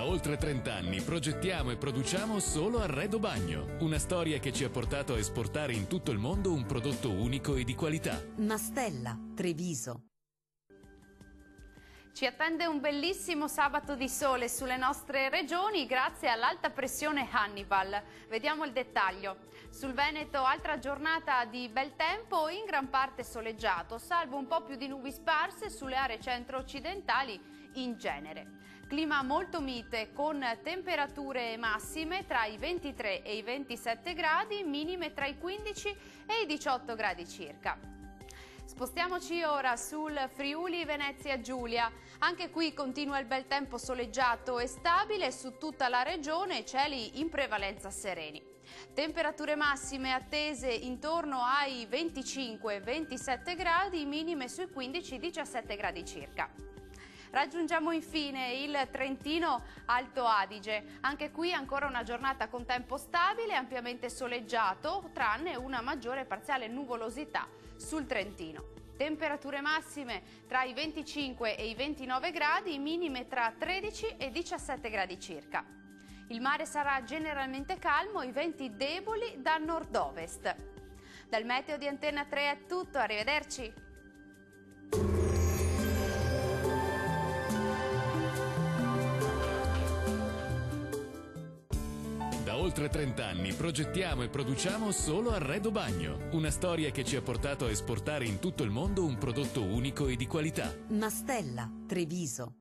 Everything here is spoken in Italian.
oltre 30 anni progettiamo e produciamo solo Arredo Bagno, una storia che ci ha portato a esportare in tutto il mondo un prodotto unico e di qualità. Mastella, Treviso. Ci attende un bellissimo sabato di sole sulle nostre regioni grazie all'alta pressione Hannibal. Vediamo il dettaglio. Sul Veneto altra giornata di bel tempo, in gran parte soleggiato, salvo un po' più di nubi sparse sulle aree centro-occidentali in genere. Clima molto mite con temperature massime tra i 23 e i 27 gradi, minime tra i 15 e i 18 gradi circa. Spostiamoci ora sul Friuli Venezia Giulia. Anche qui continua il bel tempo soleggiato e stabile su tutta la regione, cieli in prevalenza sereni. Temperature massime attese intorno ai 25-27 gradi, minime sui 15-17 gradi circa. Raggiungiamo infine il Trentino Alto Adige. Anche qui ancora una giornata con tempo stabile, ampiamente soleggiato, tranne una maggiore parziale nuvolosità sul Trentino. Temperature massime tra i 25 e i 29 gradi, minime tra 13 e 17 gradi circa. Il mare sarà generalmente calmo, i venti deboli da nord-ovest. Dal meteo di Antenna 3 è tutto, arrivederci! Da oltre 30 anni progettiamo e produciamo solo Arredo Bagno, una storia che ci ha portato a esportare in tutto il mondo un prodotto unico e di qualità. Mastella, Treviso.